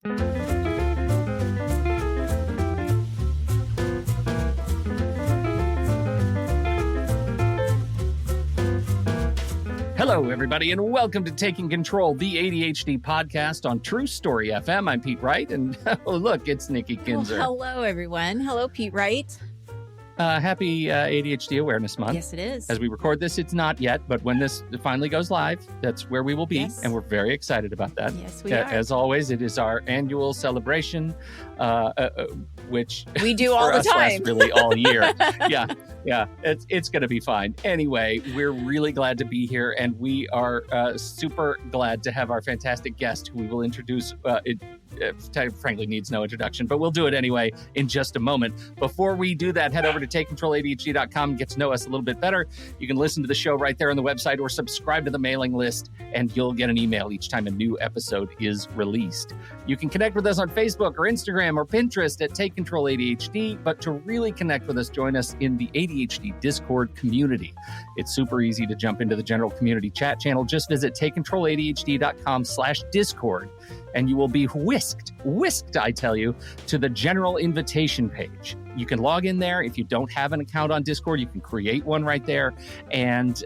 Hello, everybody, and welcome to Taking Control, the ADHD podcast on True Story FM. I'm Pete Wright, and oh, look, it's Nikki Kinzer. Well, hello, everyone. Hello, Pete Wright. Happy ADHD Awareness Month. Yes, it is. As we record this, it's not yet, but when this finally goes live, that's where we will be, Yes. and we're very excited about that. Yes, we are. As always, it is our annual celebration, which We do all the lasts time. really all year. Yeah, it's going to be fine. Anyway, we're really glad to be here, and we are super glad to have our fantastic guest, who we will introduce. Frankly, needs no introduction, but we'll do it anyway in just a moment. Before we do that, head over to TakeControlADHD.com and get to know us a little bit better. You can listen to the show right there on the website or subscribe to the mailing list, and you'll get an email each time a new episode is released. You can connect with us on Facebook or Instagram or Pinterest at Take Control ADHD, but to really connect with us, join us in the ADHD Discord community. It's super easy to jump into the general community chat channel. Just visit TakeControlADHD.com/Discord, and you will be whisked, I tell you, to the general invitation page. You can log in there. If you don't have an account on Discord, you can create one right there. And,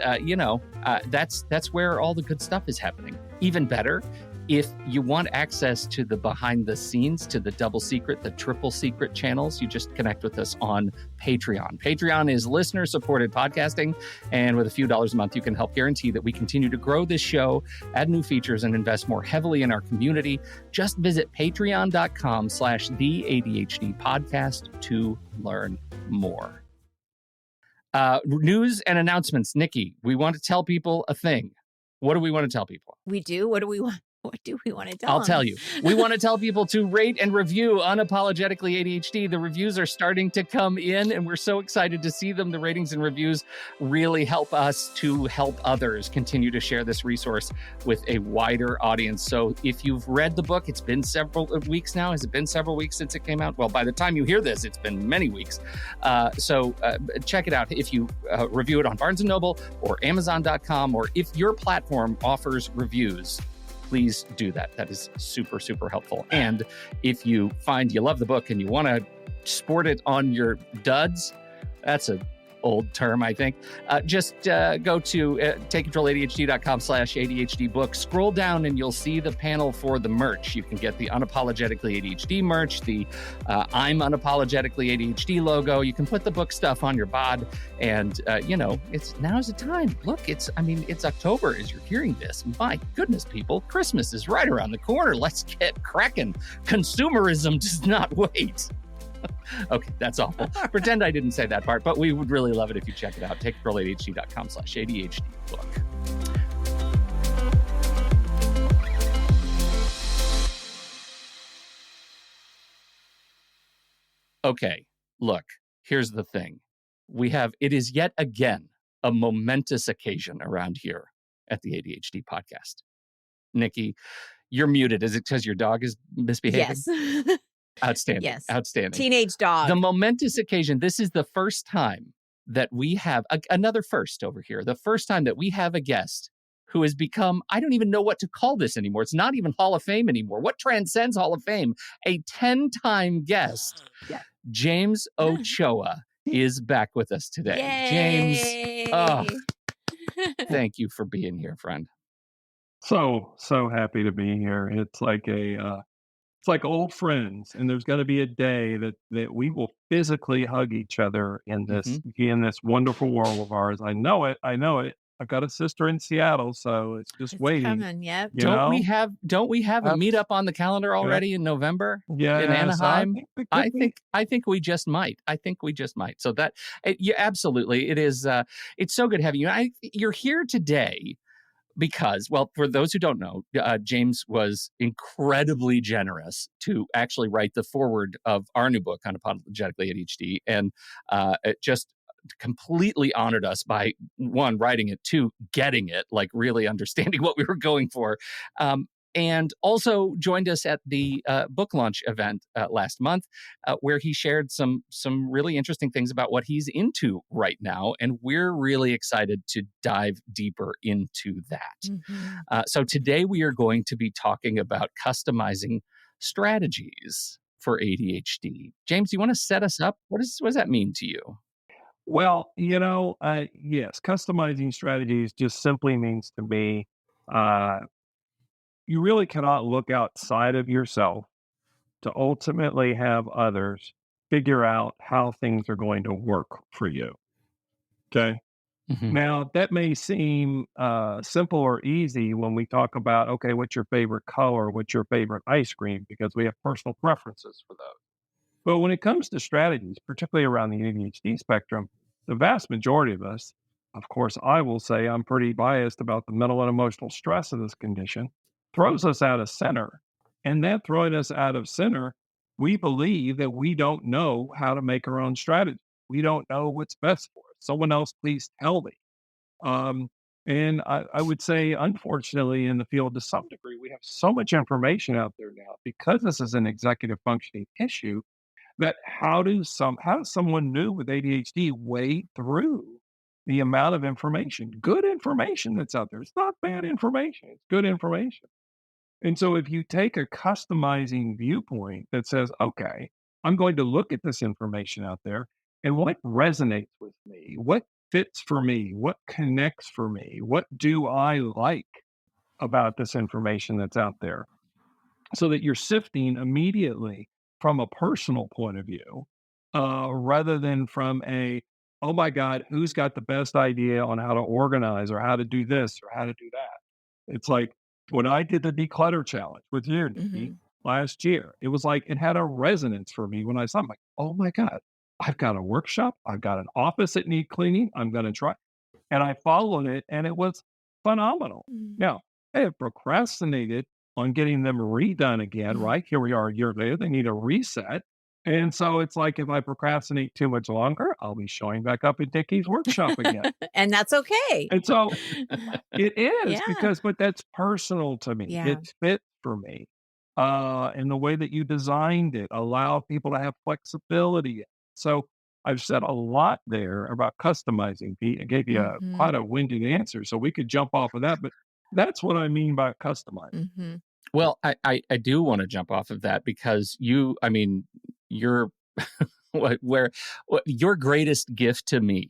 that's where all the good stuff is happening. Even better, if you want access to the behind the scenes, to the double secret, the triple secret channels, you just connect with us on Patreon. Patreon is listener supported podcasting. And with a few dollars a month, you can help guarantee that we continue to grow this show, add new features, and invest more heavily in our community. Just visit patreon.com/the-ADHD podcast to learn more. News and announcements. Nikki, we want to tell people a thing. What do we want to tell people? We do? What do we want? What do we want to tell I'll them? tell you. We want to tell people to rate and review Unapologetically ADHD. The reviews are starting to come in, and we're so excited to see them. The ratings and reviews really help us to help others continue to share this resource with a wider audience. So if you've read the book, it's been several weeks now. Has it been several weeks since it came out? Well, by the time you hear this, it's been many weeks. So check it out. If you review it on Barnes & Noble or Amazon.com, or if your platform offers reviews, please do that. That is super, super helpful. And if you find you love the book and you want to sport it on your duds, that's an old term, I think. Just go to TakeControlADHD.com/ADHD book. Scroll down and you'll see the panel for the merch. You can get the Unapologetically ADHD merch, the I'm Unapologetically ADHD logo. You can put the book stuff on your bod, and now's the time. Look, it's October as you're hearing this. My goodness, people, Christmas is right around the corner. Let's get cracking. Consumerism does not wait. Okay, that's awful. Pretend I didn't say that part, but we would really love it if you check it out. TakeControlADHD.com/ADHD book. Okay, look, here's the thing. It is yet again a momentous occasion around here at the ADHD podcast. Nikki, you're muted. Is it because your dog is misbehaving? Yes. Outstanding. Yes. Outstanding. Teenage dog. The momentous occasion. This is the first time that we have another first over here. The first time that we have a guest who has become, I don't even know what to call this anymore. It's not even Hall of Fame anymore. What transcends Hall of Fame? A 10-time guest. Yeah. James Ochoa is back with us today. Yay. James, thank you for being here, friend. So happy to be here. It's like it's like old friends, and there's got to be a day that we will physically hug each other in this wonderful world of ours. I know it. I've got a sister in Seattle, so it's just waiting. Coming, yep. Don't we have a meetup on the calendar already in November? Yeah, in Anaheim. I think we just might. So that absolutely, it is. It's so good having you. You're here today because, well, for those who don't know, James was incredibly generous to actually write the foreword of our new book, Unapologetically ADHD, and it just completely honored us by, one, writing it, two, getting it, like really understanding what we were going for. And also joined us at the book launch event last month, where he shared some really interesting things about what he's into right now. And we're really excited to dive deeper into that. Mm-hmm. So today we are going to be talking about customizing strategies for ADHD. James, you want to set us up? What does that mean to you? Well, yes, customizing strategies just simply means to me, uh, you really cannot look outside of yourself to ultimately have others figure out how things are going to work for you. Okay. Hmm. Now, that may seem simple or easy when we talk about, okay, what's your favorite color? What's your favorite ice cream? Because we have personal preferences for those. But when it comes to strategies, particularly around the ADHD spectrum, the vast majority of us, of course, I will say I'm pretty biased about the mental and emotional stress of this condition, throws us out of center. And that throwing us out of center, we believe that we don't know how to make our own strategy. We don't know what's best for us. Someone else, please tell me. Um, and I would say, unfortunately, in the field to some degree, we have so much information out there now because this is an executive functioning issue that how does someone new with ADHD wade through the amount of information, good information that's out there? It's not bad information, it's good information. And so if you take a customizing viewpoint that says, okay, I'm going to look at this information out there and what resonates with me, what fits for me, what connects for me, what do I like about this information that's out there? So that you're sifting immediately from a personal point of view, rather than from a, oh my God, who's got the best idea on how to organize or how to do this or how to do that? It's like when I did the declutter challenge with you, Nikki, Hmm. last year, it was like it had a resonance for me when I saw it. I'm like, oh my God, I've got a workshop, I've got an office that need cleaning. I'm going to try. And I followed it and it was phenomenal. Now, I have procrastinated on getting them redone again, right? Here we are a year later, they need a reset. And so it's like if I procrastinate too much longer, I'll be showing back up at Dickie's workshop again. And that's okay. And so it is Yeah. because, but that's personal to me. Yeah. It fits for me. And the way that you designed it allow people to have flexibility. So I've said a lot there about customizing. Pete. I gave you Hmm. quite a winded answer, so we could jump off of that. But that's what I mean by customizing. Hmm. Well, I do want to jump off of that because I mean, you're your greatest gift to me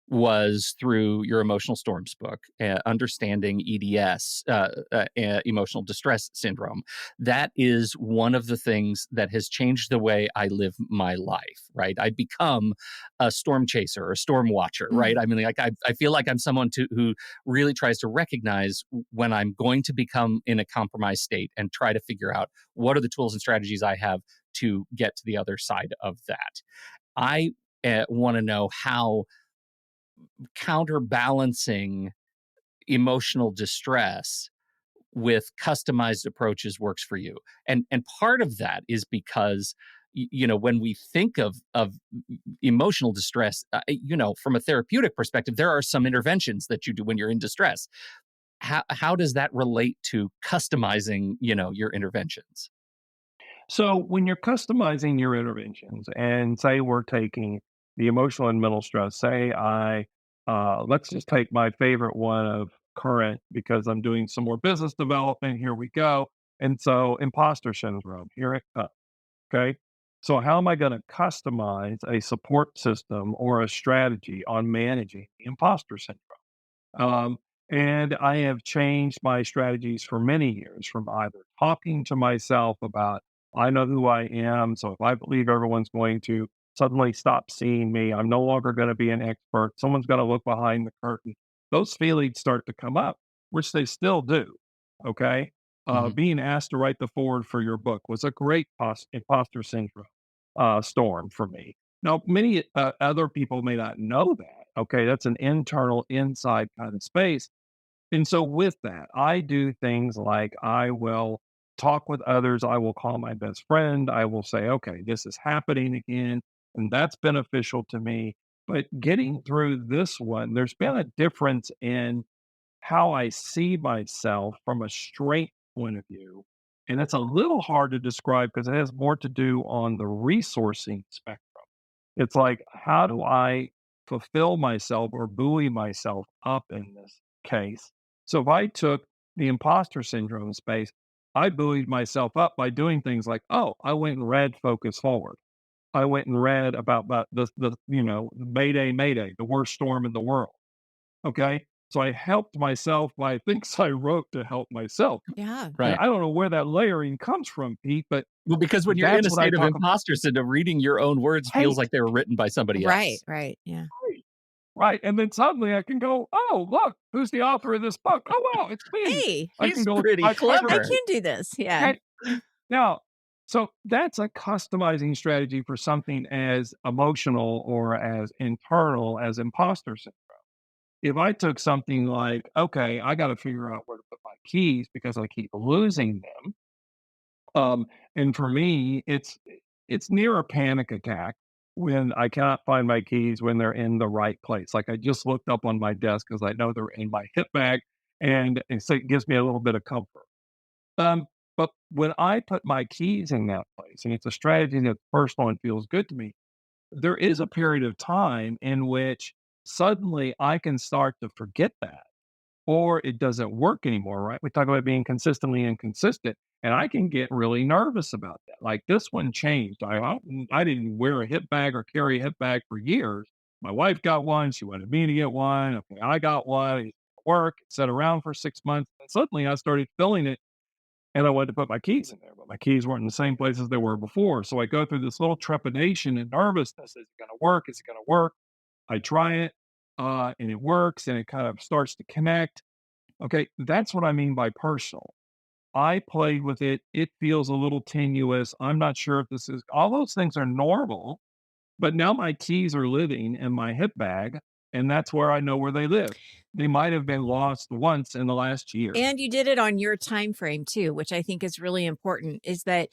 was through your emotional storms book, understanding EDS, emotional distress syndrome. That is one of the things that has changed the way I live my life. Right, I become a storm chaser, or a storm watcher. Right, I mean, like I feel like I'm someone who really tries to recognize when I'm going to become in a compromised state and try to figure out what are the tools and strategies I have to get to the other side of that. I want to know how counterbalancing emotional distress with customized approaches works for you. And part of that is because when we think of emotional distress, from a therapeutic perspective, there are some interventions that you do when you're in distress. How does that relate to customizing, your interventions? So when you're customizing your interventions and say we're taking the emotional and mental stress, say let's just take my favorite one of current because I'm doing some more business development. Here we go. And so imposter syndrome, here it comes. Okay. So how am I going to customize a support system or a strategy on managing the imposter syndrome? Um, and I have changed my strategies for many years from either talking to myself about, I know who I am. So if I believe everyone's going to suddenly stop seeing me, I'm no longer going to be an expert. Someone's going to look behind the curtain. Those feelings start to come up, which they still do. Okay. Hmm. Being asked to write the forward for your book was a great imposter syndrome storm for me. Now, many other people may not know that. Okay, that's an internal, inside kind of space. And so, with that, I do things like I will talk with others. I will call my best friend. I will say, okay, this is happening again. And that's beneficial to me. But getting through this one, there's been a difference in how I see myself from a straight point of view. And it's a little hard to describe because it has more to do on the resourcing spectrum. It's like, how do I fulfill myself or buoy myself up in this case? So if I took the imposter syndrome space, I buoyed myself up by doing things like, oh, I went and read Focus Forward. I went and read about the Mayday, Mayday, the worst storm in the world. Okay. So I helped myself by things I wrote to help myself. Yeah. And Right. I don't know where that layering comes from, Pete, but Well, because when you're in that's a what I state of talk about. imposter syndrome, reading your own words feels Hey, like they were written by somebody Right. else. Right. Yeah. right, right. And then suddenly I can go, oh, look, who's the author of this book? Oh, wow, it's me. Hey, I can He's go look at pretty my I favorite. clever. can do this. Yeah. Okay. Now, so that's a customizing strategy for something as emotional or as internal as imposter syndrome. If I took something like, okay, I got to figure out where to put my keys because I keep losing them. And for me, it's near a panic attack when I cannot find my keys when they're in the right place. Like I just looked up on my desk because I know they're in my hip bag, and so it gives me a little bit of comfort. Um, but when I put my keys in that place, and it's a strategy that's personal and feels good to me, there is a period of time in which suddenly I can start to forget that or it doesn't work anymore, right? We talk about being consistently inconsistent, and I can get really nervous about that. Like this one changed. I didn't wear a hip bag or carry a hip bag for years. My wife got one. She wanted me to get one. Okay, I got one. It worked. It sat around for 6 months, and suddenly I started feeling it, and I wanted to put my keys in there, but my keys weren't in the same place as they were before. So I go through this little trepidation and nervousness. Is it going to work? Is it going to work? I try it, and it works, and it kind of starts to connect. Okay, that's what I mean by personal. I played with it. It feels a little tenuous. I'm not sure if this is all those things are normal, but now my keys are living in my hip bag, and that's where I know where they live. They might have been lost once in the last year. And you did it on your time frame too, which I think is really important, is that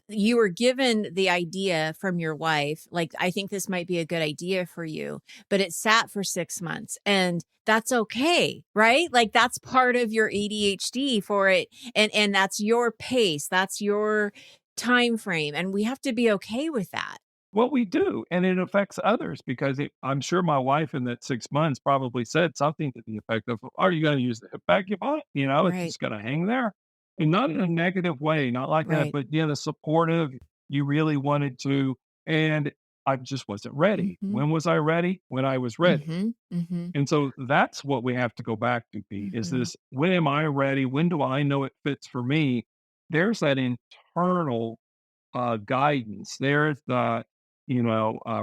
you were given the idea from your wife, like, I think this might be a good idea for you, but it sat for 6 months, and that's okay, right? Like that's part of your ADHD for it, and that's your pace, that's your time frame, and we have to be okay with that. Well, we do, and it affects others because I'm sure my wife in that 6 months probably said something to the effect of, "Are you going to use the hip bag you bought? You know, it's Right. just going to hang there," and not in a negative way, not like that, Right. but yeah, the supportive. You really wanted to, and I just wasn't ready. Mhm. When was I ready? When I was ready. Mhm. Mhm. And so that's what we have to go back to, Pete, is Mhm. this when am I ready? When do I know it fits for me? There's that internal guidance. There's the,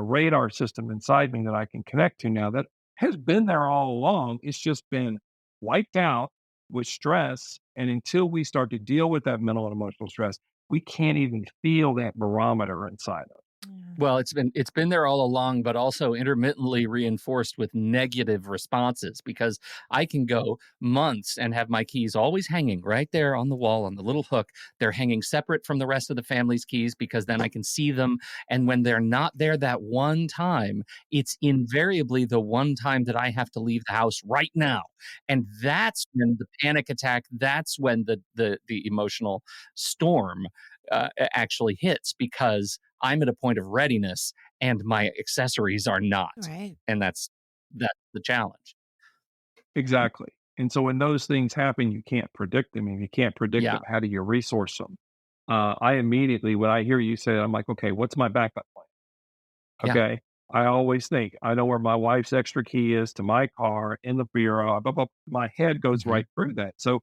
radar system inside me that I can connect to now that has been there all along. It's just been wiped out with stress. And until we start to deal with that mental and emotional stress, we can't even feel that barometer inside of us. Yeah. Well, it's been there all along, but also intermittently reinforced with negative responses because I can go months and have my keys always hanging right there on the wall on the little hook. They're hanging separate from the rest of the family's keys because then I can see them. And when they're not there that one time, it's invariably the one time that I have to leave the house right now. And that's when the panic attack, that's when the emotional storm actually hits because I'm at a point of readiness and my accessories are not. Right. And that's the challenge. Exactly. And so when those things happen, you can't predict them. And you can't predict Yeah. them, how do you resource them? I immediately, when I hear you say that, I'm like, okay, what's my backup plan? Yeah. Okay. I always think I know where my wife's extra key is to my car in the bureau. Blah, blah, my head goes Mhm. right through that. So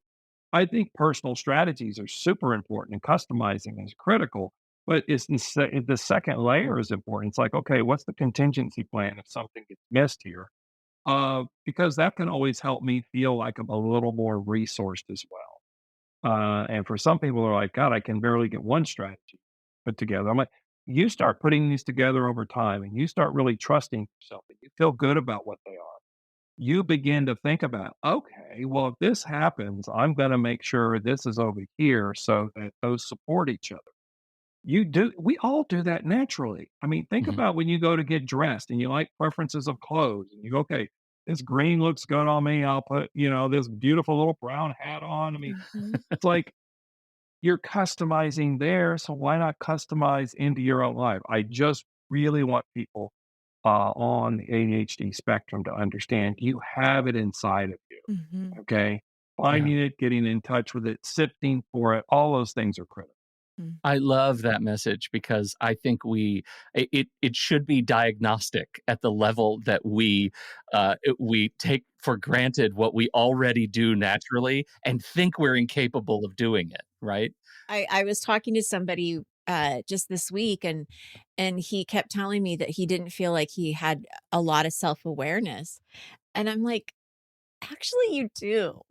I think personal strategies are super important and customizing is critical. But the second layer is important. It's like, okay, what's the contingency plan if something gets missed here? Because that can always help me feel like I'm a little more resourced as well. And for some people, are like, God, I can barely get one strategy put together. I'm like, you start putting these together over time and you start really trusting yourself and you feel good about what they are. You begin to think about, okay, well, if this happens, I'm going to make sure this is over here so that those support each other. We all do that naturally. I mean, think Mhm. about when you go to get dressed and you like preferences of clothes and you go, okay, this green looks good on me. I'll put, this beautiful little brown hat on. I mean, Mhm. it's like you're customizing there. So why not customize into your own life? I just really want people on the ADHD spectrum to understand you have it inside of you. Mhm. Okay. Yeah. finding it, getting in touch with it, sifting for it, all those things are critical. Mm. I love that message because I think it should be diagnostic at the level that we take for granted what we already do naturally and think we're incapable of doing it, right? I was talking to somebody just this week, and he kept telling me that he didn't feel like he had a lot of self-awareness. And I'm like, actually, you do.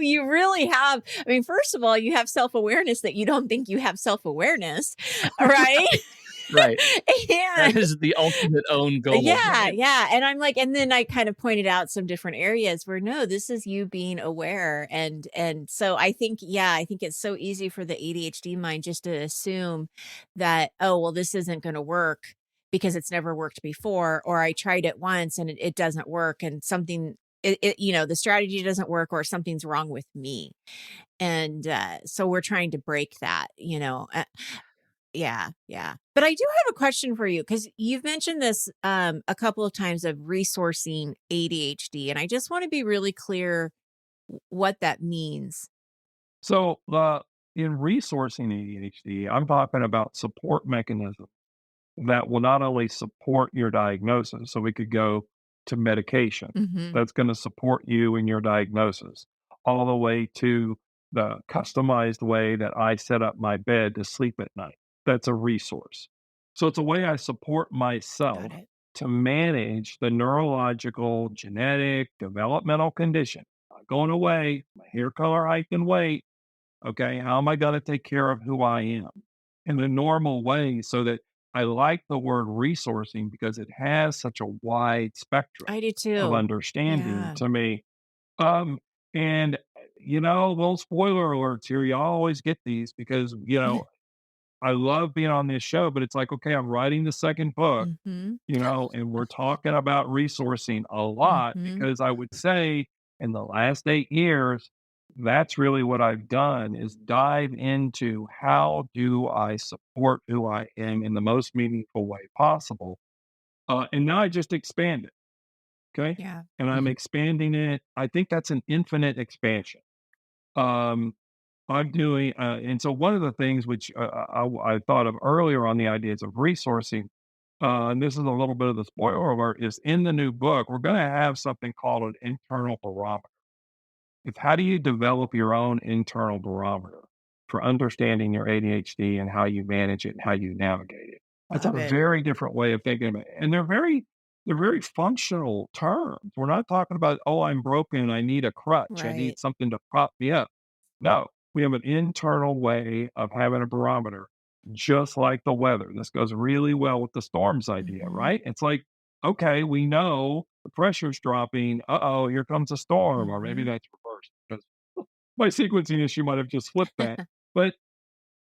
You really have. I mean, first of all, you have self awareness that you don't think you have self awareness, right? Right. That And is the ultimate own goal, yeah, right? yeah. And I'm like, and then I kind of pointed out some different areas where no, this is you being aware. And so I think, yeah, I think it's so easy for the ADHD mind just to assume that, oh, well, this isn't going to work because it's never worked before, or I tried it once and it doesn't work, and something the strategy doesn't work, or something's wrong with me. And so we're trying to break that. Yeah, yeah. But I do have a question for you, because you've mentioned this a couple of times, of resourcing ADHD, and I just want to be really clear what that means. So, in resourcing ADHD, I'm talking about support mechanisms that will not only support your diagnosis, so we could go to medication Hmm. that's going to support you in your diagnosis, all the way to the customized way that I set up my bed to sleep at night. That's a resource. So it's a way I support Got myself it. to manage the neurological, genetic, developmental condition. Not going away, my hair color, height, and weight. Okay, how am I going to take care of who I am in a normal way, so that I like the word resourcing because it has such a wide spectrum I do of too. understanding Yeah. to me. And little spoiler alerts here. You always get these because I love being on this show, but it's like, okay, I'm writing the second book, Hmm. and we're talking about resourcing a lot Hmm. because I would say in the last 8 years, that's really what I've done is dive into how do I support who I am in the most meaningful way possible. And now I just expand it. Okay. Yeah. And I'm expanding it. I think that's an infinite expansion. Um, I'm doing, and so one of the things which I thought of earlier on the ideas of resourcing, and this is a little bit of the spoiler alert, is in the new book, we're going to have something called an internal barometer. It's how do you develop your own internal barometer for understanding your ADHD and how you manage it and how you navigate it. That's a Love it. very different way of thinking about it. And they're very functional terms. We're not talking about, oh, I'm broken, I need a crutch, I Right. need something to prop me up. No, we have an internal way of having a barometer, just like the weather. This goes really well with the storms idea, Hmm. right? It's like, okay, we know the pressure's dropping. Uh-oh, here comes a storm. Or maybe Hmm. that's reversed because my sequencing issue might have just flipped that. But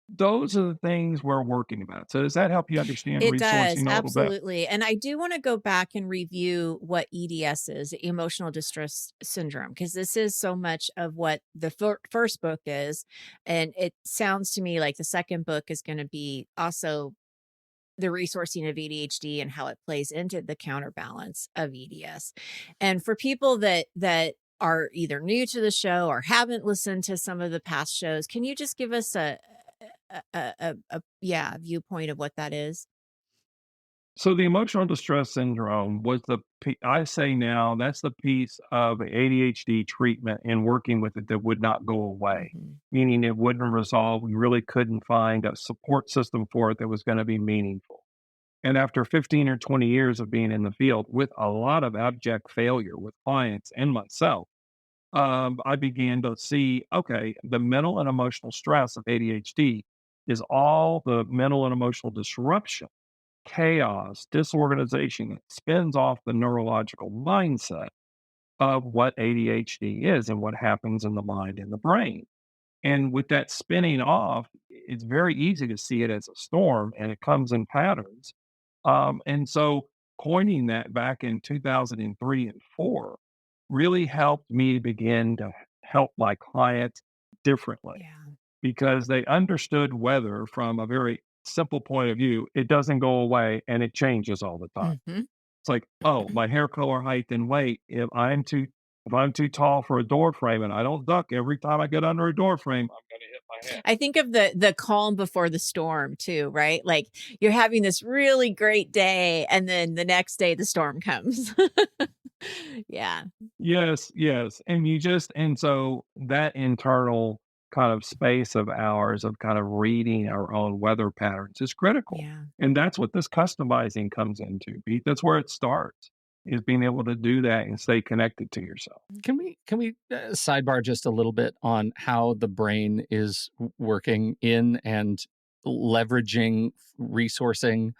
those are the things we're working about. So does that help you understand It does, resourcing a little bit? absolutely. And I do want to go back and review what EDS is, emotional distress syndrome, because this is so much of what the first book is. And it sounds to me like the second book is going to be also the resourcing of ADHD and how it plays into the counterbalance of EDS. And for people that are either new to the show or haven't listened to some of the past shows, can you just give us a viewpoint of what that is? So the emotional distress syndrome was I say now that's the piece of ADHD treatment and working with it that would not go away, Mhm. meaning it wouldn't resolve. We really couldn't find a support system for it that was going to be meaningful. And after 15 or 20 years of being in the field with a lot of abject failure with clients and myself, I began to see, okay, the mental and emotional stress of ADHD is all the mental and emotional disruption, chaos, disorganization that spins off the neurological mindset of what ADHD is and what happens in the mind and the brain. And with that spinning off, it's very easy to see it as a storm and it comes in patterns. And so coining that back in 2003 and four really helped me begin to help my clients differently Yeah. because they understood weather from a very simple point of view. It doesn't go away and it changes all the time. Mhm. It's like, oh, my hair color, height, and weight. If I'm too If I'm too tall for a door frame and I don't duck every time I get under a door frame, I'm going to hit my head. I think of the calm before the storm too, right? Like you're having this really great day and then the next day the storm comes. Yeah. Yes, yes. And so that internal kind of space of ours of kind of reading our own weather patterns is critical. Yeah. And that's what this customizing comes into, Pete. That's where it starts, is being able to do that and stay connected to yourself. Can we sidebar just a little bit on how the brain is working in and leveraging resourcing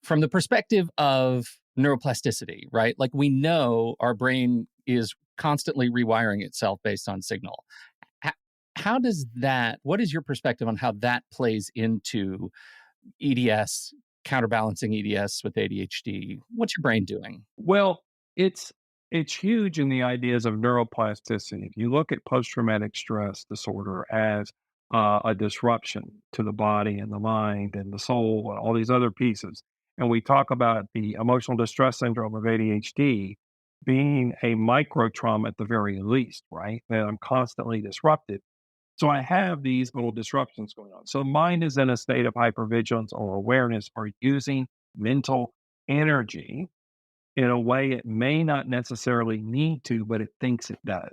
from the perspective of neuroplasticity, right? Like we know our brain is constantly rewiring itself based on signal. H- How does that, what is your perspective on how that plays into EDS, counterbalancing EDS with ADHD? What's your brain doing? Well, it's it's huge in the ideas of neuroplasticity. If you look at post-traumatic stress disorder as a disruption to the body and the mind and the soul and all these other pieces, and we talk about the emotional distress syndrome of ADHD being a micro trauma at the very least, right? That I'm constantly disrupted. So I have these little disruptions going on. So mind is in a state of hypervigilance or awareness or using mental energy in a way it may not necessarily need to, but it thinks it does.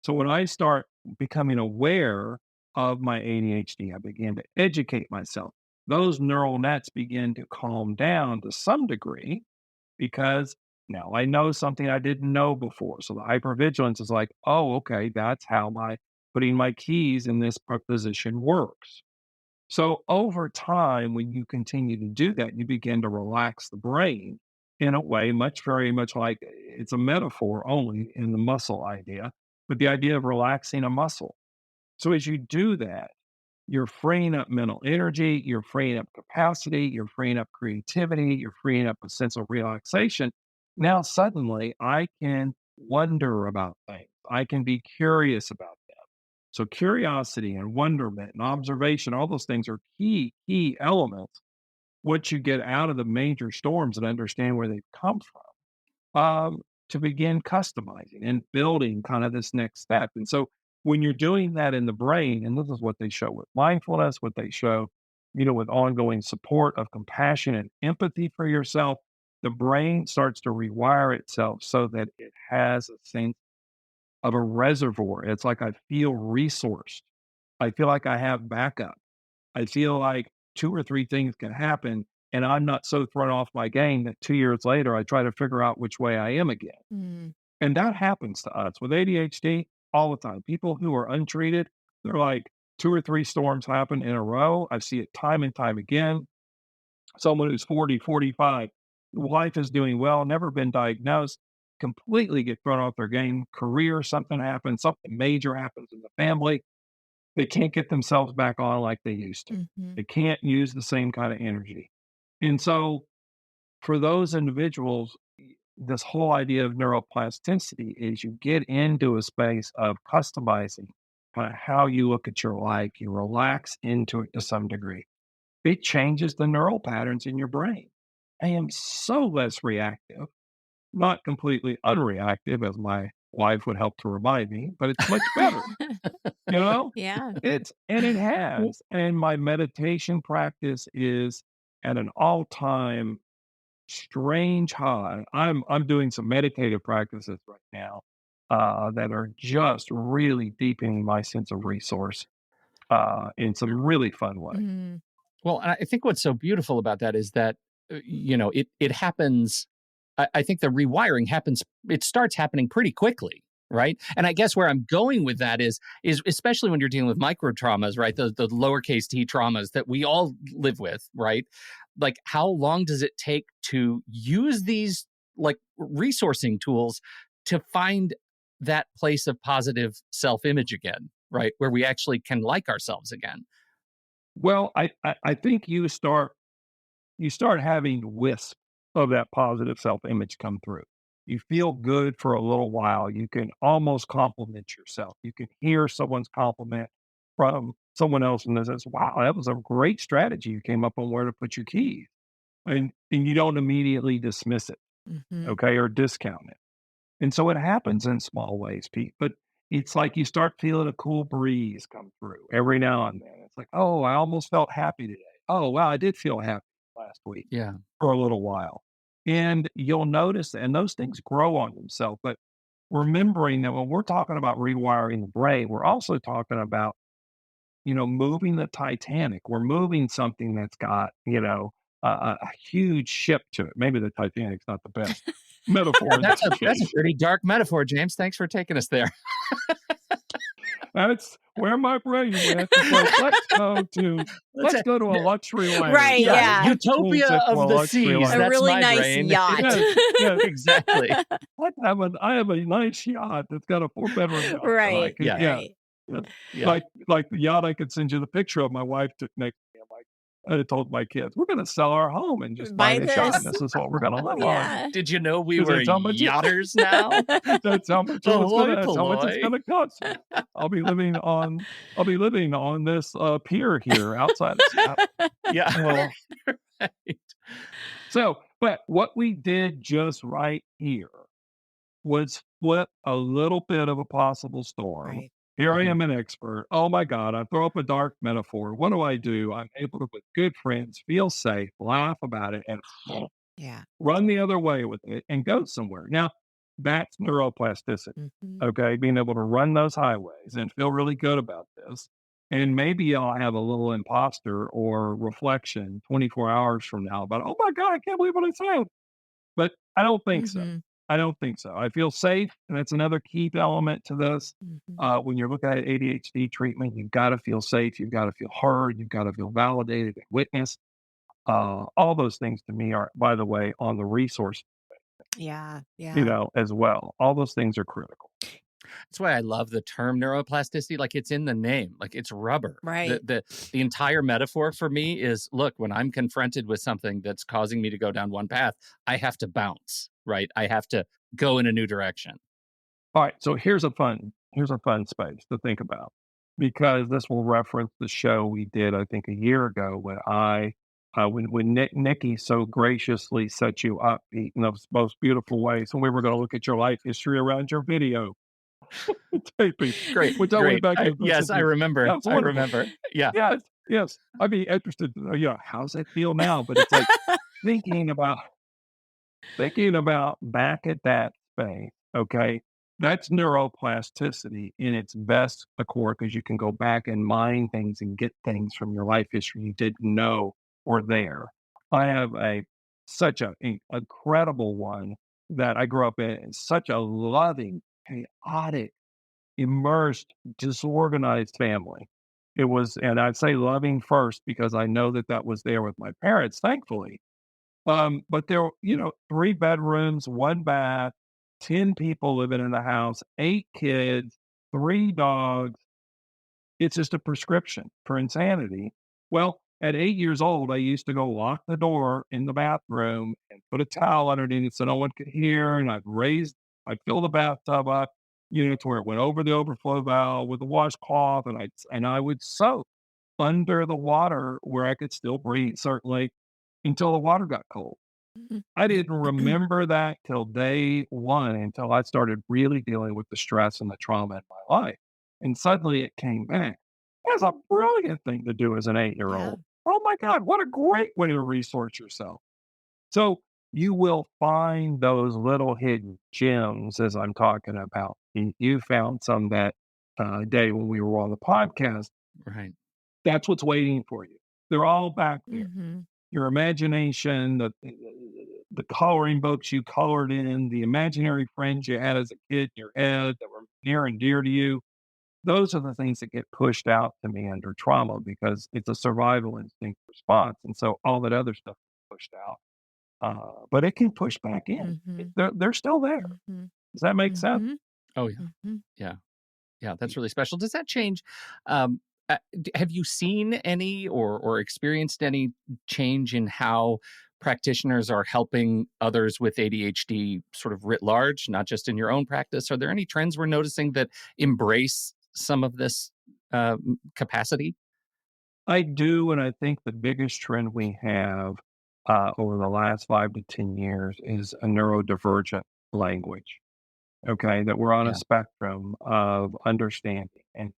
So when I start becoming aware of my ADHD, I begin to educate myself. Those neural nets begin to calm down to some degree because now I know something I didn't know before. So the hypervigilance is like, oh, okay, that's how my putting my keys in this position works. So over time, when you continue to do that, you begin to relax the brain in a way much, very much like it's a metaphor only in the muscle idea, but the idea of relaxing a muscle. So as you do that, you're freeing up mental energy, you're freeing up capacity, you're freeing up creativity, you're freeing up a sense of relaxation. Now, suddenly, I can wonder about things, I can be curious about them. So, curiosity and wonderment and observation, all those things are key elements. What you get out of the major storms and understand where they've come from to begin customizing and building kind of this next step. And so when you're doing that in the brain, and this is what they show with mindfulness, what they show, with ongoing support of compassion and empathy for yourself, the brain starts to rewire itself so that it has a sense of a reservoir. It's like I feel resourced. I feel like I have backup. I feel like 2 or 3 things can happen, and I'm not so thrown off my game that 2 years later, I try to figure out which way I am again. Mm. And that happens to us with ADHD all the time. People who are untreated, they're like 2 or 3 storms happen in a row. I see it time and time again. Someone who's 40, 45, life is doing well, never been diagnosed, completely get thrown off their game. Career, something happens, something major happens in the family. They can't get themselves back on like they used to. Mhm. They can't use the same kind of energy. And so for those individuals, this whole idea of neuroplasticity is you get into a space of customizing kind of how you look at your life, you relax into it to some degree. It changes the neural patterns in your brain. I am so less reactive, not completely unreactive, as my wife would help to remind me, but it's much better. You know? Yeah. It W- has, and my meditation practice is at an all-time strange high. I'm doing some meditative practices right now, that are just really deepening my sense of resource, in some really fun way. Mm. Well, I think what's so beautiful about that is that it happens. I think the rewiring happens. It starts happening pretty quickly, right? And I guess where I'm going with that is especially when you're dealing with micro traumas, right? The lowercase t traumas that we all live with, right? Like, how long does it take to use these like resourcing tools to find that place of positive self image again, right? Where we actually can like ourselves again. Well, I think you start having wisp of that positive self-image come through. You feel good for a little while. You can almost compliment yourself. You can hear someone's compliment from someone else and says, wow, that was a great strategy you came up on where to put your keys. And you don't immediately dismiss it, Mhm. okay, or discount it. And so it happens in small ways, Pete, but it's like you start feeling a cool breeze come through every now and then. It's like, "Oh, I almost felt happy today. Oh, wow, I did feel happy last week Yeah. for a little while." And you'll notice and those things grow on themselves, but remembering that when we're talking about rewiring the brain, we're also talking about, moving the Titanic. We're moving something that's got, a huge ship to it. Maybe the Titanic's not the best metaphor in That's this a case. pretty dark metaphor, James. Thanks for taking us there. That's where my brain went. It's like, Let's let's say go to a luxury liner. Right, Yeah, yeah, yeah. let's cruise utopia into a of the luxury seas. A liner. That's really my nice brain. yacht. Yes, yes. Exactly. I have a nice yacht that's got a 4-bedroom yacht that I Right, could, Yeah. yeah, right. yeah. Yeah. Like the yacht I could send you the picture of my wife took next to me. I'm like, I had told my kids, we're gonna sell our home and just buy Buy this yacht, and this. this is what we're gonna live on. Yeah. Did you know we 'Cause were that's how much it yachters now? Ahoy that's how much it's polloi. gonna cost me. I'll be living on this, pier here outside of Seattle. Yeah. Uh, Right. but what we did just right here was flip a little bit of a possible storm. Right. Here I Mhm. am an expert. Oh my God, I throw up a dark metaphor. What do? I'm able to, with good friends, feel safe, laugh about it, and Yeah. run the other way with it and go somewhere. Now, that's neuroplasticity. Mhm. Okay. Being able to run those highways and feel really good about this. And maybe I'll have a little imposter or reflection 24 hours from now about, oh my God, I can't believe what I said. But I don't think so. Mhm. I don't think so. I feel safe. And that's another key element to this. Mhm. When you're looking at ADHD treatment, you've got to feel safe. You've got to feel heard. You've got to feel validated and witnessed. All those things to me are, by the way, on the resource, Yeah, yeah. as well. All those things are critical. That's why I love the term neuroplasticity. Like it's in the name, like it's rubber. The, Right. the the entire metaphor for me is look, when I'm confronted with something that's causing me to go down one path, I have to bounce, right? I have to go in a new direction. All right. So here's a fun space to think about because this will reference the show we did, I think, a year ago when Nikki so graciously set you up Pete, in the most beautiful way. So we were going to look at your life history around your video taping, Great, which I went great. back and Yes, listened I to. remember. That was I wonderful. remember. Yeah. Yes, yes. I'd be interested to know, how's that feel now? But it's like thinking about thinking about back at that space, okay? That's neuroplasticity in its best accord because you can go back and mine things and get things from your life history you didn't know were there. I have such an incredible one that I grew up in, such a loving, chaotic, immersed, disorganized family. It was, and I'd say loving first because I know that that was there with my parents, thankfully. But there, 3 bedrooms, 1 bath, 10 people living in the house, 8 kids, 3 dogs. It's just a prescription for insanity. Well, at 8 years old, I used to go lock the door in the bathroom and put a towel underneath it so no one could hear. And I'd fill the bathtub up, to where it went over the overflow valve with a washcloth, and I would soak under the water where I could still breathe, certainly, until the water got cold. Mhm. I didn't remember that till day 1 until I started really dealing with the stress and the trauma in my life, and suddenly it came back. That's a brilliant thing to do as an Yeah. 8-year-old. Oh my god, what a great way to resource yourself. So, you will find those little hidden gems as I'm talking about. You found some that, day when we were on the podcast. Right. That's what's waiting for you. They're all back there. Mhm. Your imagination, the coloring books you colored in, the imaginary friends you had as a kid in your head that were near and dear to you. Those are the things that get pushed out to me under trauma because it's a survival instinct response. And so all that other stuff is pushed out. But it can push back in. Mhm. They're still there. Mhm. Does that make sense? Mhm. Oh yeah. Mhm. Yeah. Yeah, that's really special. Does that change? Have you seen any or experienced any change in how practitioners are helping others with ADHD, sort of writ large, not just in your own practice? Are there any trends we're noticing that embrace some of this capacity? I do. And I think the biggest trend we have over the last 5 to 10 years is a neurodivergent language. okay, that we're on a Yeah. spectrum of understanding. And,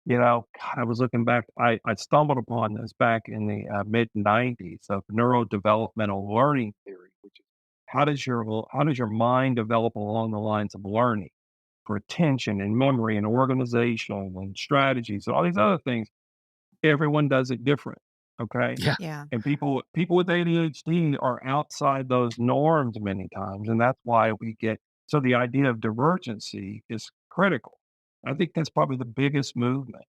God, I was looking back, I stumbled upon this back in the mid 90s of neurodevelopmental learning theory, which is how does your mind develop along the lines of learning for attention and memory and organization and strategies and all these other things. Everyone does it different, okay? Yeah. Yeah. And people with ADHD are outside those norms many times, and that's why we get so the idea of divergency is critical. I think that's probably the biggest movement,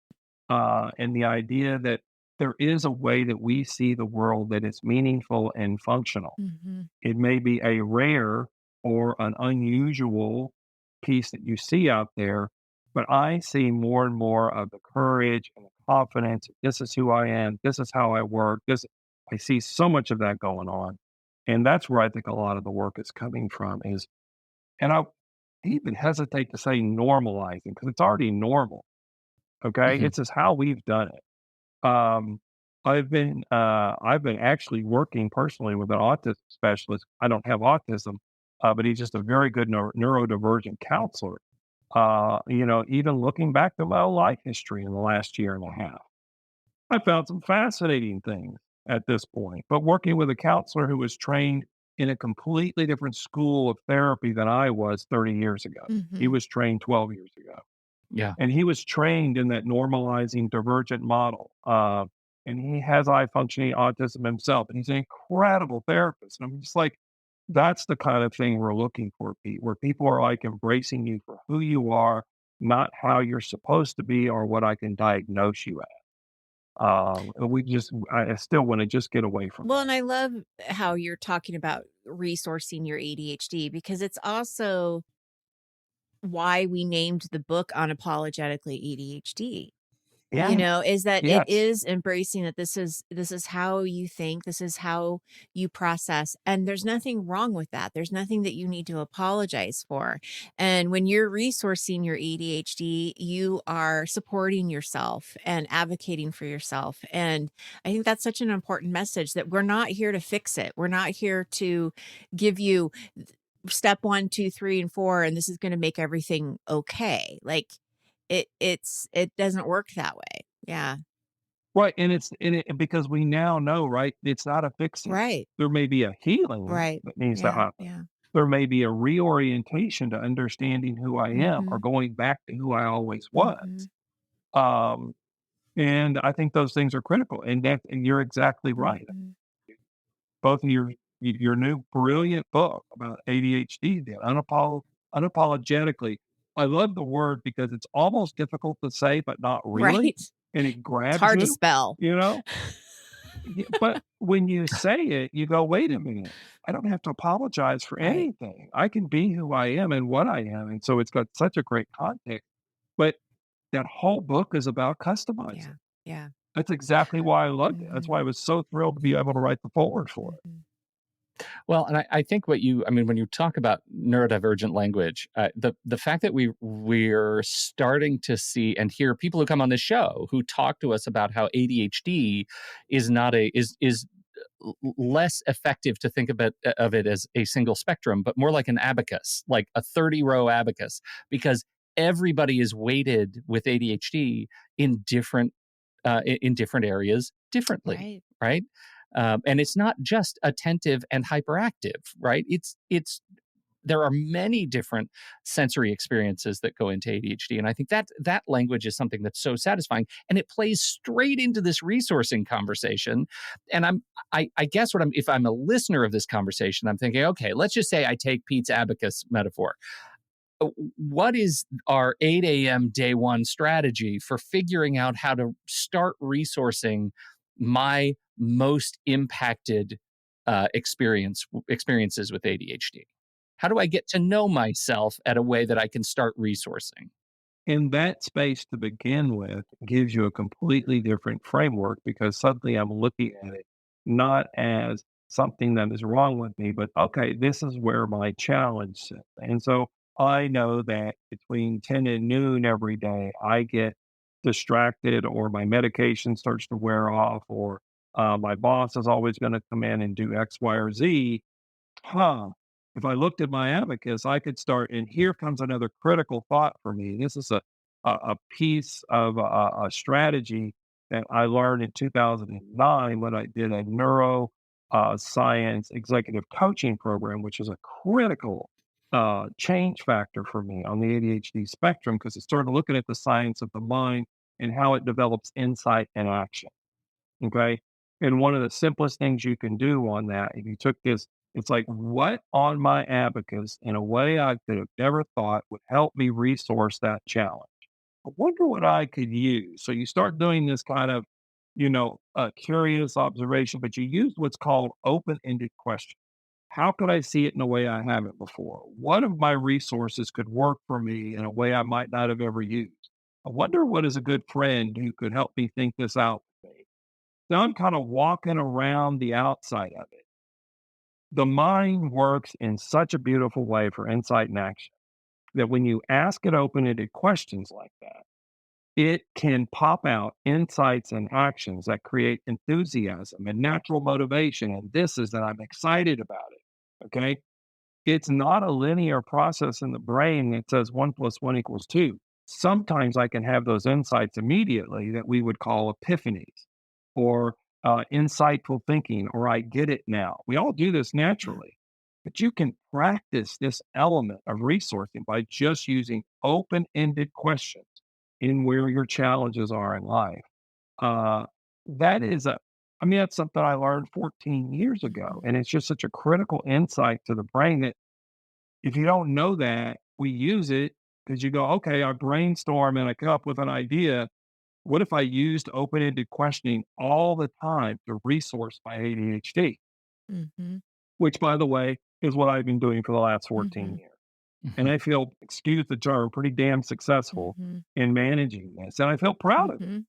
and the idea that there is a way that we see the world that is meaningful and functional. Hmm. It may be a rare or an unusual piece that you see out there, but I see more and more of the courage and the confidence. This is who I am. This is how I work. I see so much of that going on. And that's where I think a lot of the work is coming from is, and I even hesitate to say normalizing because it's already normal. Okay. Hmm. It's just how we've done it. I've been actually working personally with an autism specialist. I don't have autism, but he's just a very good neurodivergent counselor. Even looking back to my own life history in the last year and a half, I found some fascinating things at this point. But working with a counselor who was trained in a completely different school of therapy than I was 30 years ago. He Hmm. was trained 12 years ago. Yeah. And he was trained in that normalizing divergent model. And he has high functioning autism himself, and he's an incredible therapist. And I'm just like, that's the kind of thing we're looking for, Pete, where people are like embracing you for who you are, not how you're supposed to be or what I can diagnose you as. I still want to just get away from Well, that. and I love how you're talking about resourcing your ADHD because it's also why we named the book Unapologetically ADHD. You Yeah. know, is that it Yes. is embracing that this is how you think, this is how you process, and there's nothing wrong with that. There's nothing that you need to apologize for. And when you're resourcing your ADHD, you are supporting yourself and advocating for yourself. And I think that's such an important message that we're not here to fix it. We're not here to give you step one, two, three, and four, and this is going to make everything okay. Like it doesn't work that way. Yeah. Right. And because we now know, right? It's not a fixing. Right. There may be a healing Right. that needs to Yeah. happen. Yeah. There may be a reorientation to understanding who I am or Mhm. going back to who I always was. Mhm. Um, and I think those things are critical. And you're exactly right. Mhm. Both of your new brilliant book about ADHD, unapologetically. I love the word because it's almost difficult to say, but not really. Right. And it It's grabs hard to you, spell. you know? But when you say it, you go, "Wait a minute. I don't have to apologize for Right. anything. I can be who I am and what I am." And so it's got such a great context. But that whole book is about customizing. Yeah. Yeah. That's exactly why I loved it. That's Mhm. why I was so thrilled to be able to write the foreword for it. Mhm. Well, and I think when you talk about neurodivergent language, the fact that we're starting to see and hear people who come on this show who talk to us about how ADHD is not a is less effective to think of it as a single spectrum, but more like an abacus, like a 30-row abacus, because everybody is weighted with ADHD in different areas differently, Right. right? And it's not just attentive and hyperactive, right? It's there are many different sensory experiences that go into ADHD, and I think that language is something that's so satisfying, and it plays straight into this resourcing conversation. And I guess if I'm a listener of this conversation, I'm thinking, okay, let's just say I take Pete's abacus metaphor. What is our 8 a.m. day one strategy for figuring out how to start resourcing my most impacted experiences with ADHD? How do I get to know myself at a way that I can start resourcing? And that space to begin with gives you a completely different framework because suddenly I'm looking at it not as something that is wrong with me, but okay, this is where my challenge sits. And so I know that between 10 and noon every day, I get distracted or my medication starts to wear off or my boss is always going to come in and do X, Y, or Z. Huh. if I looked at my abacus, I could start, and here comes another critical thought for me. This is a piece of a strategy that I learned in 2009 when I did a neuro science executive coaching program, which is a critical change factor for me on the ADHD spectrum because it started looking at the science of the mind and how it develops insight and action. Okay. And one of the simplest things you can do on that, if you took this, it's like, what on my abacus in a way I could have never thought would help me resource that challenge? I wonder what I could use. So you start doing this kind of, curious observation, but you use what's called open ended questions. How could I see it in a way I haven't before? What of my resources could work for me in a way I might not have ever used? I wonder what is a good friend who could help me think this out with me. So I'm kind of walking around the outside of it. The mind works in such a beautiful way for insight and action that when you ask it open ended questions like that, it can pop out insights and actions that create enthusiasm and natural motivation. And this is that I'm excited about it. Okay. It's not a linear process in the brain that says 1 + 1 = 2. Sometimes I can have those insights immediately that we would call epiphanies or insightful thinking, or I get it now. We all do this naturally, but you can practice this element of resourcing by just using open ended questions in where your challenges are in life. Uh, that is that's something I learned 14 years ago. Mhm. And it's just such a critical insight to the brain that if you don't know that, we use it because you go, okay, I brainstorm and I come up with an idea. What if I used open ended questioning all the time to resource my ADHD? Mhm. Which, by the way, is what I've been doing for the last 14 Mhm. years. And I feel, excuse the term, pretty damn successful Mhm. in managing this. And I feel proud of it. Mhm.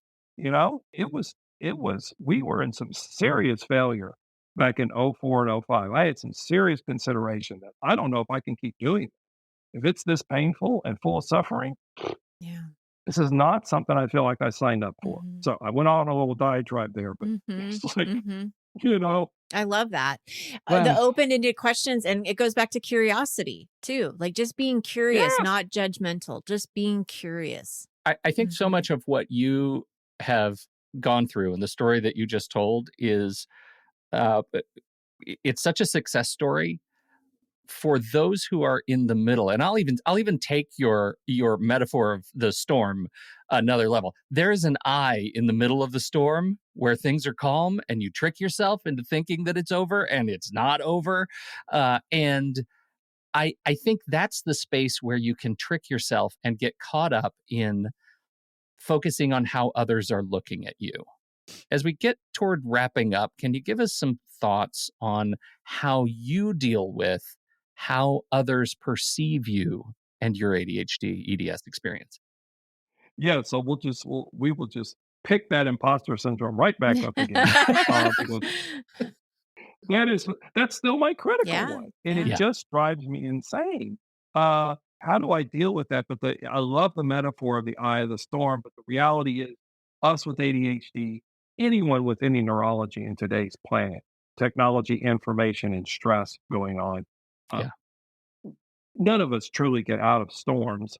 We were in some serious failure back in '04 and '05. I had some serious consideration that I don't know if I can keep doing it. If it's this painful and full of suffering, Yeah. this is not something I feel like I signed up for. Mhm. So I went on a little diatribe there, but Mhm. it's like, Mhm. you know, I love that. The well, open-ended questions, and it goes back to curiosity too, like just being curious, yes, not judgmental, just being curious. I think so Mhm. much of what you have gone through and the story that you just told is uh, it's such a success story for those who are in the middle. And I'll even take your metaphor of the storm another level. There is an eye in the middle of the storm where things are calm and you trick yourself into thinking that it's over and it's not over. And I think that's the space where you can trick yourself and get caught up in focusing on how others are looking at you. As we get toward wrapping up, can you give us some thoughts on how you deal with how others perceive you and your ADHD EDS experience? yeah. So we will just pick that imposter syndrome right back up again. Because that's still my critical Yeah, one, and it yeah. Yeah. just drives me insane. How do I deal with that? But I love the metaphor of the eye of the storm, but the reality is, us with ADHD, anyone with any neurology in today's planet, technology, information, and stress going on, uh, Yeah. none of us truly get out of storms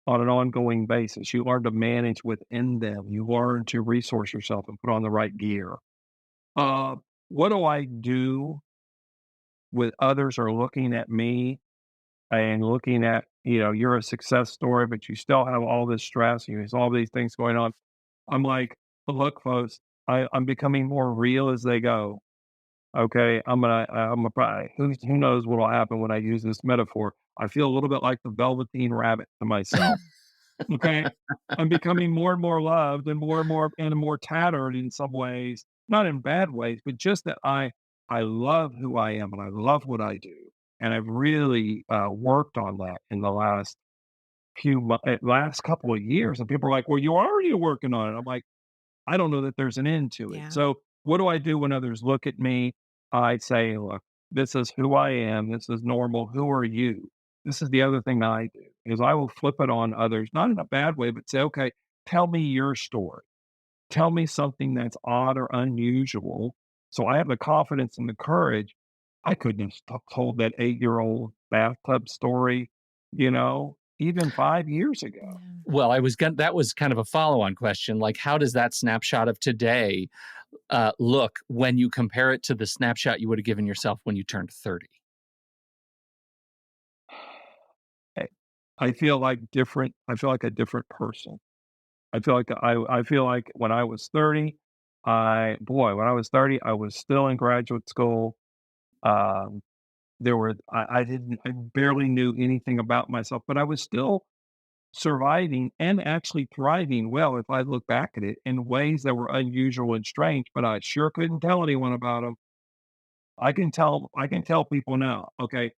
on an ongoing basis. You learn to manage within them. You learn to resource yourself and put on the right gear. Uh, what do I do with others are looking at me and looking at, you're a success story, but you still have all this stress, you have all these things going on. I'm like, look, folks, I'm becoming more real as they go. Okay. Who knows what will happen when I use this metaphor? I feel a little bit like the Velveteen Rabbit to myself. Okay. I'm becoming more and more loved and more tattered in some ways, not in bad ways, but just that I love who I am and I love what I do. And I've really worked on that in the last couple of years. And people are like, well, you're already working on it. I'm like, I don't know that there's an end to it. Yeah. So what do I do when others look at me? I say, look, this is who I am. This is normal. Who are you? This is the other thing I do is I will flip it on others, not in a bad way, but say, okay, tell me your story. Tell me something that's odd or unusual. So I have the confidence and the courage. I couldn't have told that 8-year-old bathtub story, even 5 years ago. Yeah. Well, that was kind of a follow-on question. Like, how does that snapshot of today look when you compare it to the snapshot you would have given yourself when you turned 30? I I feel like a different person. I feel like when I was 30, I was still in graduate school. Um, I barely knew anything about myself, but I was still surviving and actually thriving well if I look back at it in ways that were unusual and strange, but I sure couldn't tell anyone about them. I can tell people now. Okay.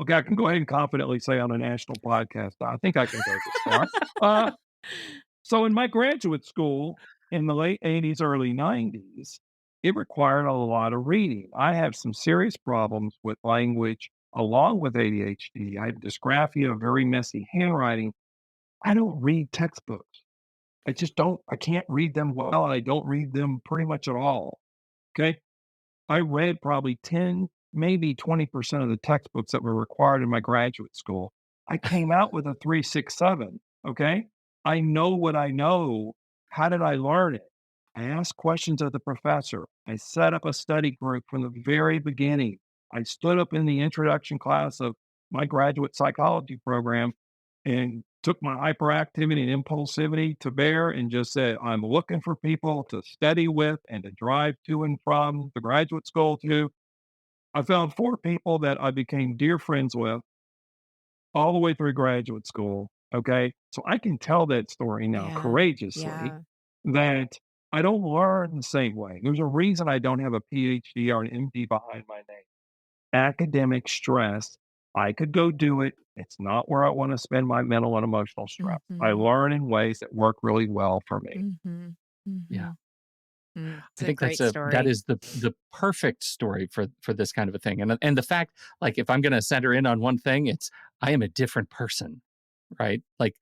Okay, I can go ahead and confidently say on a national podcast, I think I can go this far. Uh, so in my graduate school in the late 80s, early 90s, it required a lot of reading. I have some serious problems with language along with ADHD. I have dysgraphia, very messy handwriting. I don't read textbooks. I just don't. I can't read them well. I don't read them pretty much at all. Okay. I read probably 10, maybe 20% of the textbooks that were required in my graduate school. I came out with a 3.67. Okay. I know what I know. How did I learn it? I asked questions of the professor. I set up a study group from the very beginning. I stood up in the introduction class of my graduate psychology program and took my hyperactivity and impulsivity to bear and just said, I'm looking for people to study with and to drive to and from the graduate school to. I found 4 people that I became dear friends with all the way through graduate school. Okay. So I can tell that story now Yeah. courageously Yeah. that I don't learn the same way. There's a reason I don't have a PhD or an MD behind my name. Academic stress, I could go do it. It's not where I want to spend my mental and emotional stress. I Mhm. learn in ways that work really well for me. Mhm. Yeah. Mhm. It's I a think great that story. is the perfect story for this kind of a thing. And the fact, like, if I'm going to center in on one thing, it's I am a different person, right? Like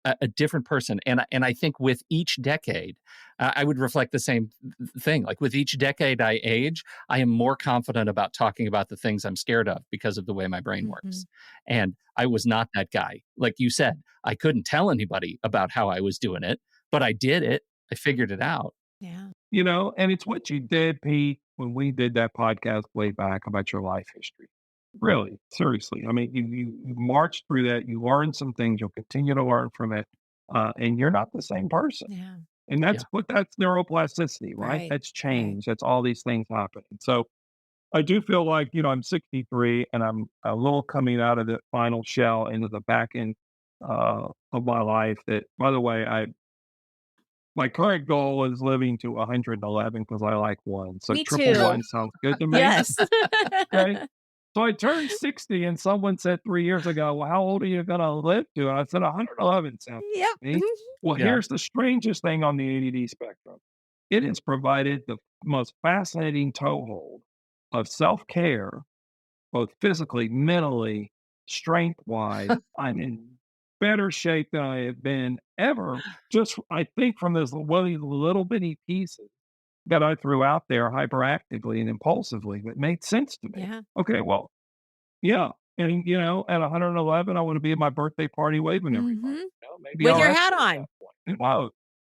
a different person. And I think with each decade, I would reflect the same thing. Like with each decade I age, I am more confident about talking about the things I'm scared of because of the way my brain works. Mhm. And I was not that guy. Like you said, I couldn't tell anybody about how I was doing it, but I did it. I figured it out. Yeah. And it's what you did, Pete, when we did that podcast way back about your life history. Really, seriously. I mean, you marched through that. You learned some things. You'll continue to learn from it, and you're not the same person. Yeah. And Yeah. that's neuroplasticity, right? Right. That's Right. change. That's all these things happening. So I do feel like, I'm 63 and I'm a little coming out of the final shell into the back end of my life. That, by the way, my current goal is living to 111 because I like one. So Me triple too. one sounds good to me. Yes. Okay. So I turned 60 and someone said 3 years ago, well, how old are you going to live to? And I said, 111 sounds Yep. good to me. Well, Yeah. here's the strangest thing on the ADD spectrum. It has provided the most fascinating toehold of self care, both physically, mentally, strength wise. I'm in better shape than I have been ever. Just, I think, from this little bitty pieces that I threw out there hyperactively and impulsively that made sense to me. Yeah. Okay, well, yeah. And, at 111, I want to be at my birthday party waving everybody. Mhm. Maybe With I'll your hat actually on. have one. Wow.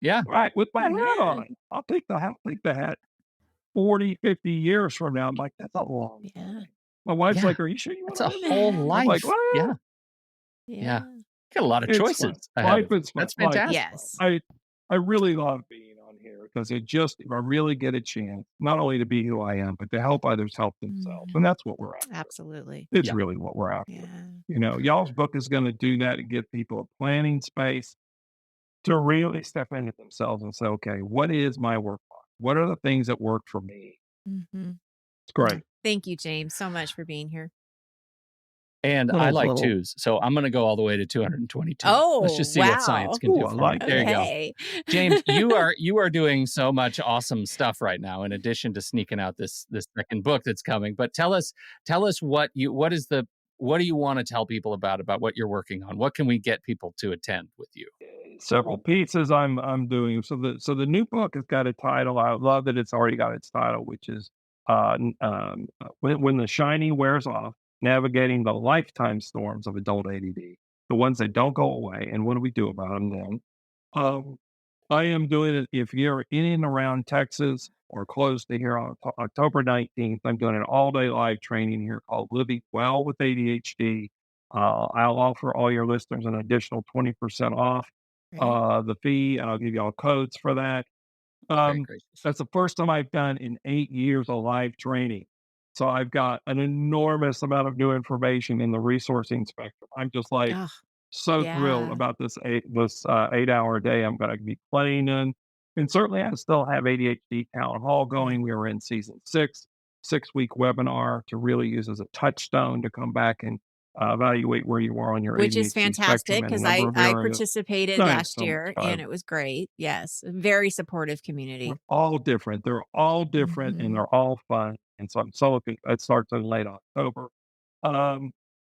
Yeah. Right. With my hat Yeah. on. I'll take the hat 40, 50 years from now. I'm like, that's a long Yeah. time. My wife's Yeah. like, are you sure you want That's to a live that whole long? I'm like, life. well, Yeah. Yeah. Yeah. Got a lot of it's fun. choices ahead Life of you. is fun. That's Life is fantastic. fun. Yes. I really love being on here because if I really get a chance, not only to be who I am, but to help others help themselves. And Mhm. that's what we're after. Absolutely. It's Yeah. really what we're after. Yeah. Y'all's book is going to do that and give people a planning space to really step into themselves and say, okay, what is my work life? What are the things that work for me? Mhm. It's Yeah. great. Thank you, James, so much for being here. And I like Little. twos. So I'm going to go all the way to 222. Let's Oh, just see what science wow. can Ooh, do I for me. like There you that. go. Okay. James, you are doing so much awesome stuff right now in addition to sneaking out this second book that's coming. But tell us what do you want to tell people about what you're working on? What can we get people to attend with you? Several pieces I'm doing. So the new book has got a title. I love that it's already got its title, which is when the shiny wears off, navigating the lifetime storms of adult ADD, the ones that don't go away, and what do we do about them then? Um, I am doing it if you're in and around Texas or close to here on October 19th. I'm doing an all-day live training here called Living Well with ADHD. I'll offer all your listeners an additional 20% off Right. the fee, and I'll give you all codes for that. Very Um, gracious. that's the first time I've done in 8 years of live training. So I've got an enormous amount of new information in the resourcing spectrum. I'm just like Oh, so thrilled yeah. about this 8-hour day I'm going to be playing in. And certainly I still have ADHD Town Hall Yeah. going. We were in season 6, 6-week webinar to really use as a touchstone to come back and evaluate where you are on your Which is ADHD spectrum fantastic in a because number of I areas. participated Thanks last so much. year and it was great. Yes. Very supportive We're community. all different. They're all different and Mhm. they're all fun. And so I'm so looking, it starts in late October. Um,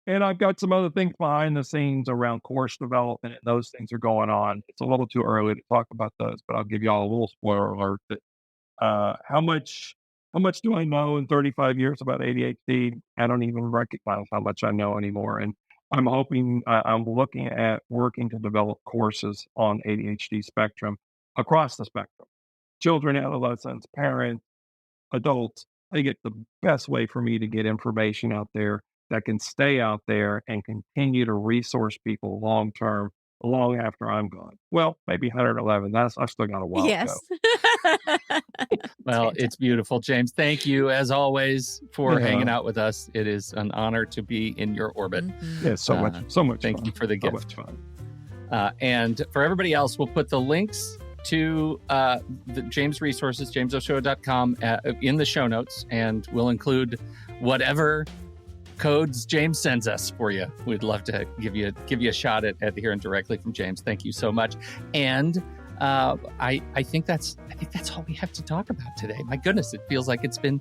and I've got some other things behind the scenes around course development, and those things are going on. It's a little too early to talk about those, but I'll give y'all a little spoiler alert that how much do I know in 35 years about ADHD? I don't even recognize how much I know anymore. And I'm hoping I'm looking at working to develop courses on ADHD spectrum across the spectrum. Children, adolescents, parents, adults, they get the best way for me to get information out there that can stay out there and continue to resource people long term, long after I'm gone. Well, maybe 111. I still got a while to go. Yes. It's Well, fantastic. it's beautiful, James. Thank you, as always, for hanging Yeah, out with us. It is an honor to be in your orbit. Mhm. yeah, so much Thank fun. you for the So much gift. fun. And for everybody else, we'll put the links to the James resources, jamesochoa.com, in the show notes, and we'll include whatever codes James sends us for you. We'd love to give you a shot at hearing directly from James. Thank you so much. And I think that's all we have to talk about today. My goodness, it feels like it's been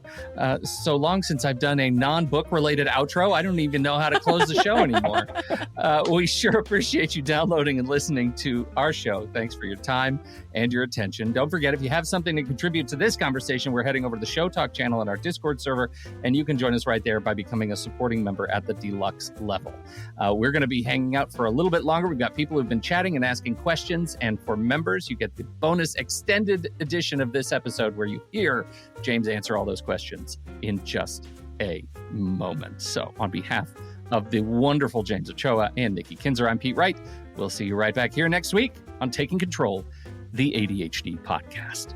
so long since I've done a non-book related outro. I don't even know how to close the show anymore. We sure appreciate you downloading and listening to our show. Thanks for your time and your attention. Don't forget, if you have something to contribute to this conversation, we're heading over to the Show Talk channel in our Discord server, and you can join us right there by becoming a supporting member at the deluxe level. We're going to be hanging out for a little bit longer. We've got people who've been chatting and asking questions, and for members, you get the bonus extended edition of this episode where you hear James answer all those questions in just a moment. So on behalf of the wonderful James Ochoa and Nikki Kinzer, I'm Pete Wright. We'll see you right back here next week on Taking Control, the ADHD podcast.